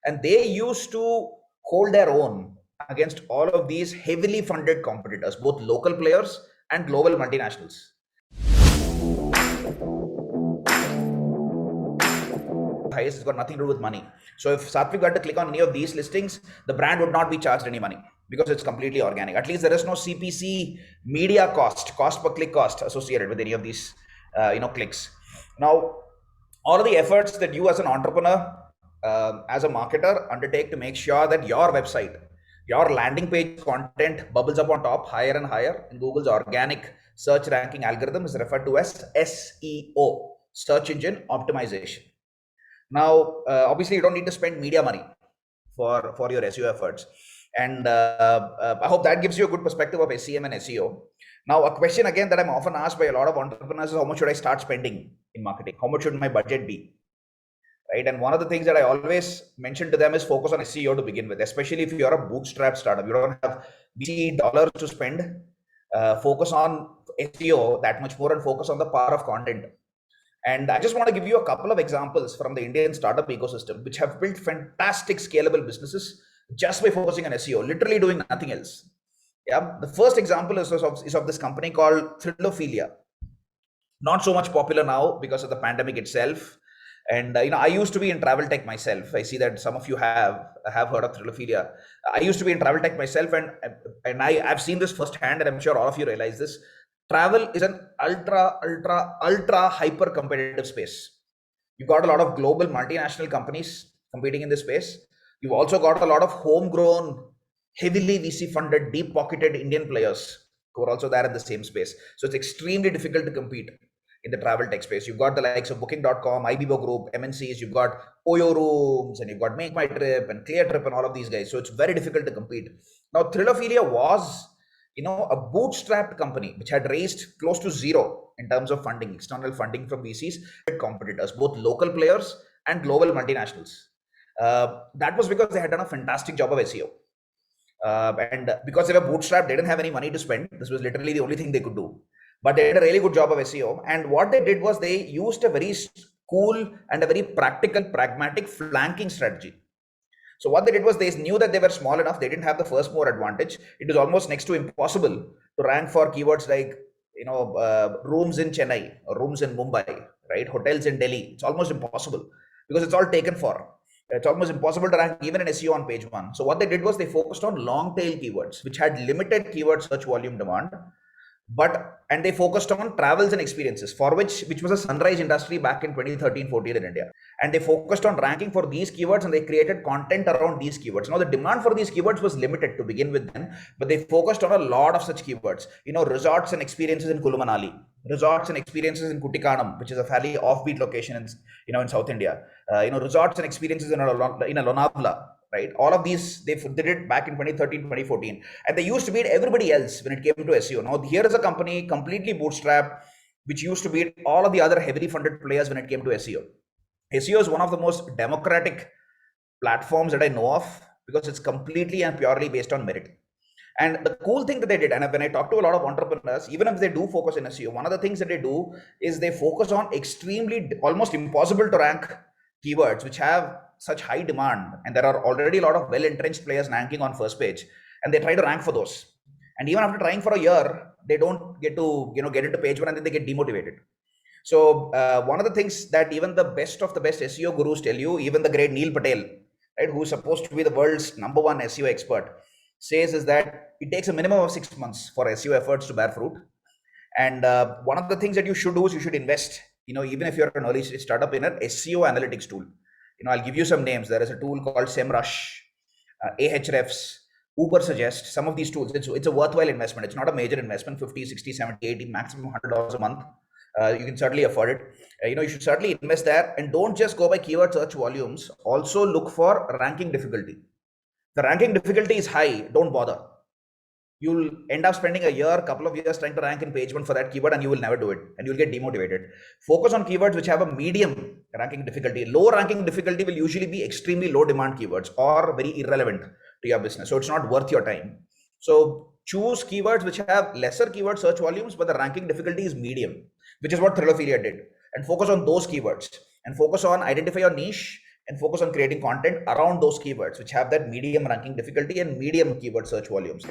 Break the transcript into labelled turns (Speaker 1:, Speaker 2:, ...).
Speaker 1: And they used to hold their own against all of these heavily funded competitors, both local players and global multinationals. Highest has got nothing to do with money. So if Satvik got to click on any of these listings, the brand would not be charged any money because it's completely organic. At least there is no CPC media cost per click cost associated with any of these clicks. Now, all of the efforts that you as an entrepreneur, as a marketer, undertake to make sure that your website, your landing page content bubbles up on top higher and higher in Google's organic search ranking algorithm is referred to as SEO, search engine optimization. Now, obviously, you don't need to spend media money for your SEO efforts. And I hope that gives you a good perspective of SEM and SEO. Now, a question again that I'm often asked by a lot of entrepreneurs is how much should I start spending in marketing? How much should my budget be? Right. And one of the things that I always mention to them is focus on SEO to begin with, especially if you're a bootstrap startup. You don't have VC dollars to spend. Focus on SEO that much more and focus on the power of content. And I just want to give you a couple of examples from the Indian startup ecosystem, which have built fantastic scalable businesses just by focusing on SEO, literally doing nothing else. Yeah. The first example is of this company called Thrilophilia. Not so much popular now because of the pandemic itself. And I used to be in travel tech myself. I see that some of you have heard of Thrilophilia. I used to be in travel tech myself, and I've seen this firsthand, and I'm sure all of you realize this. Travel is an ultra hyper competitive space. You've got a lot of global multinational companies competing in this space. You've also got a lot of homegrown, heavily VC funded, deep pocketed Indian players who are also there in the same space. So it's extremely difficult to compete in the travel tech space. You've got the likes of Booking.com, Ibibo Group, MNCs, you've got Oyo Rooms, and you've got Make My Trip and Clear Trip and all of these guys. So it's very difficult to compete. Now, Thrilophilia was, a bootstrapped company which had raised close to zero in terms of funding, external funding from VCs, competitors, both local players and global multinationals. That was because they had done a fantastic job of SEO. And because they were bootstrapped, they didn't have any money to spend. This was literally the only thing they could do. But they did a really good job of SEO. And what they did was they used a very cool and a very practical, pragmatic flanking strategy. So what they did was they knew that they were small enough. They didn't have the first mover advantage. It was almost next to impossible to rank for keywords like, rooms in Chennai or rooms in Mumbai, right? Hotels in Delhi. It's almost impossible because it's all taken for. It's almost impossible to rank even an SEO on page one. So what they did was they focused on long tail keywords, which had limited keyword search volume demand, and they focused on travels and experiences, for which was a sunrise industry back in 2013-14 in India. And they focused on ranking for these keywords, and they created content around these keywords. Now, the demand for these keywords was limited to begin with then, but they focused on a lot of such keywords. Resorts and experiences in Kulu Manali, resorts and experiences in Kutikanam, which is a fairly offbeat location in South India. Resorts and experiences in Lonavala. Right, all of these they did it back in 2013, 2014, and they used to beat everybody else when it came to SEO. Now here is a company completely bootstrapped, which used to beat all of the other heavily funded players when it came to SEO. SEO is one of the most democratic platforms that I know of because it's completely and purely based on merit. And the cool thing that they did, and when I talk to a lot of entrepreneurs, even if they do focus in SEO, one of the things that they do is they focus on extremely, almost impossible to rank keywords which have such high demand, and there are already a lot of well-entrenched players ranking on first page, and they try to rank for those. And even after trying for a year, they don't get to get into page one, and then they get demotivated. So one of the things that even the best of the best SEO gurus tell you, even the great Neil Patel, right, who's supposed to be the world's #1 SEO expert, says is that it takes a minimum of 6 months for SEO efforts to bear fruit. And one of the things that you should do is you should invest, even if you're an early stage startup, in an SEO analytics tool. I'll give you some names. There is a tool called SEMrush, Ahrefs, Ubersuggest. Some of these tools, it's a worthwhile investment. It's not a major investment, 50, 60, 70, 80, maximum $100 a month. You can certainly afford it. You should certainly invest there, and don't just go by keyword search volumes. Also look for ranking difficulty. The ranking difficulty is high, don't bother. You'll end up spending a couple of years trying to rank in page one for that keyword, and you will never do it, and you'll get demotivated. Focus on keywords which have a medium ranking difficulty. Low ranking difficulty will usually be extremely low demand keywords or very irrelevant to your business, so it's not worth your time. So choose keywords which have lesser keyword search volumes, but the ranking difficulty is medium, which is what Thrilophilia did. And focus on those keywords, and focus on identify your niche, and focus on creating content around those keywords which have that medium ranking difficulty and medium keyword search volumes.